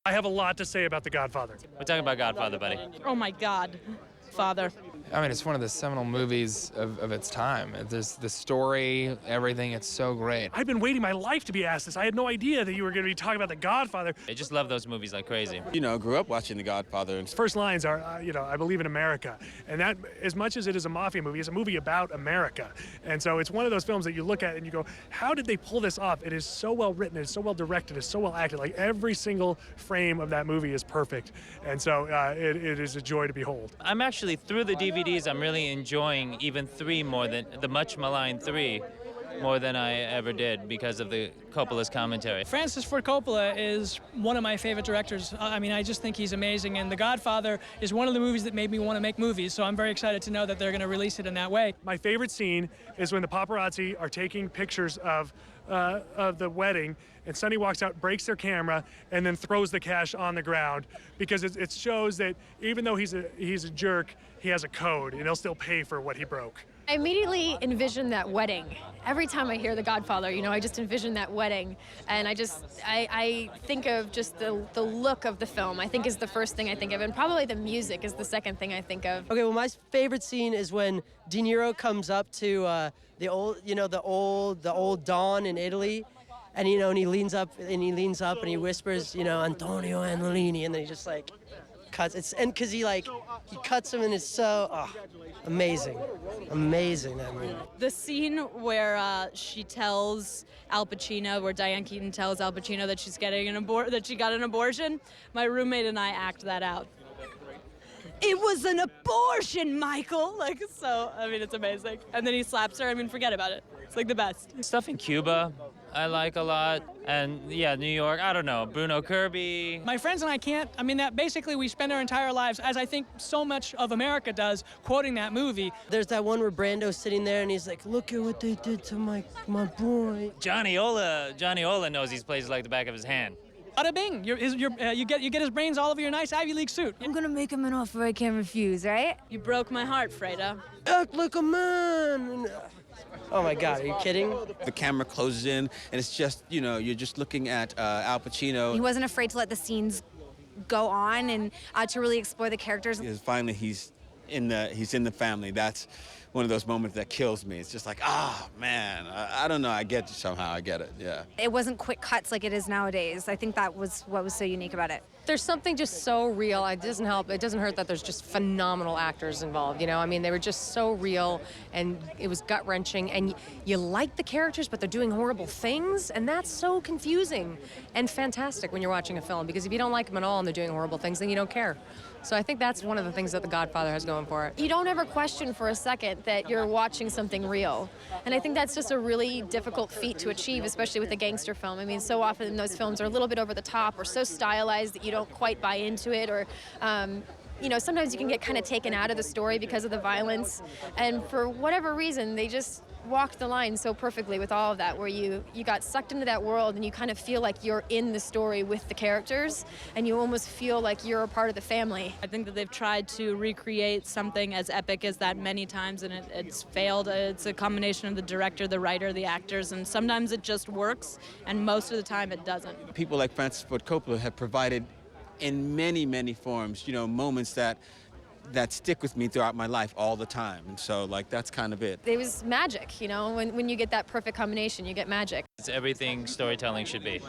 I have a lot to say about The Godfather. We're talking about Godfather, buddy. Oh my God, Father. I mean, it's one of the seminal movies of its time. There's the story, everything, it's so great. I've been waiting my life to be asked this. I had no idea that you were going to be talking about The Godfather. I just love those movies like crazy. You know, grew up watching The Godfather. And First lines are, I believe in America. And that, as much as it is a mafia movie, it's a movie about America. And so it's one of those films that you look at and you go, how did they pull this off? It is so well written, it's so well directed, it's so well acted. Like every single frame of that movie is perfect. And so it is a joy to behold. I'm actually, through the DVDs, I'm really enjoying even 3 more than the much maligned 3 more than I ever did because of the Coppola's commentary. Francis Ford Coppola is one of my favorite directors. I mean, I just think he's amazing, and The Godfather is one of the movies that made me want to make movies, so I'm very excited to know that they're going to release it in that way. My favorite scene is when the paparazzi are taking pictures of the wedding, and Sonny walks out, breaks their camera, and then throws the cash on the ground, because it shows that even though he's a jerk, he has a code, and he'll still pay for what he broke. I immediately envision that wedding. Every time I hear The Godfather, I just envision that wedding. And I think of just the look of the film, I think is the first thing I think of. And probably the music is the second thing I think of. Okay, well, my favorite scene is when De Niro comes up to the old Don in Italy. And, and he leans up and he whispers, Antonio Angelini. And then he just like cuts. And because he cuts him, and it's so amazing that movie. The scene where she tells Al Pacino, where Diane Keaton tells Al Pacino that she's getting that she got an abortion. My roommate and I act that out. It was an abortion, Michael. It's amazing. And then he slaps her. Forget about it. It's the best. Stuff in Cuba, I like a lot. And yeah, New York, I don't know, Bruno Kirby. My friends and I can't, that basically we spend our entire lives, as I think so much of America does, quoting that movie. There's that one where Brando's sitting there and he's like, look at what they did to my boy. Johnny Ola knows these places like the back of his hand. Bada bing, you get his brains all over your nice Ivy League suit. I'm gonna make him an offer I can't refuse, right? You broke my heart, Freda. Act like a man. Oh my God, are you kidding? the camera closes in, and it's just, you're just looking at Al Pacino. He wasn't afraid to let the scenes go on and to really explore the characters. Finally, he's in the family. That's one of those moments that kills me. It's just like, man, I don't know. I get it somehow. I get it, yeah. It wasn't quick cuts like it is nowadays. I think that was what was so unique about it. There's something just so real. It doesn't help. It doesn't hurt that there's just phenomenal actors involved. They were just so real, and it was gut-wrenching. And you like the characters, but they're doing horrible things, and that's so confusing and fantastic when you're watching a film. Because if you don't like them at all and they're doing horrible things, then you don't care. So I think that's one of the things that The Godfather has going for it. You don't ever question for a second that you're watching something real. And I think that's just a really difficult feat to achieve, especially with a gangster film. So often those films are a little bit over the top or so stylized that you don't quite buy into it, or sometimes you can get kind of taken out of the story because of the violence. And for whatever reason, they just walked the line so perfectly with all of that, where you got sucked into that world and you kind of feel like you're in the story with the characters, and you almost feel like you're a part of the family. I think that they've tried to recreate something as epic as that many times, and it's failed. It's a combination of the director, the writer, the actors, and sometimes it just works, and most of the time it doesn't. People like Francis Ford Coppola have provided, in many, many forms, moments that stick with me throughout my life all the time. And so, that's kind of it. It was magic, when you get that perfect combination, you get magic. It's everything storytelling should be.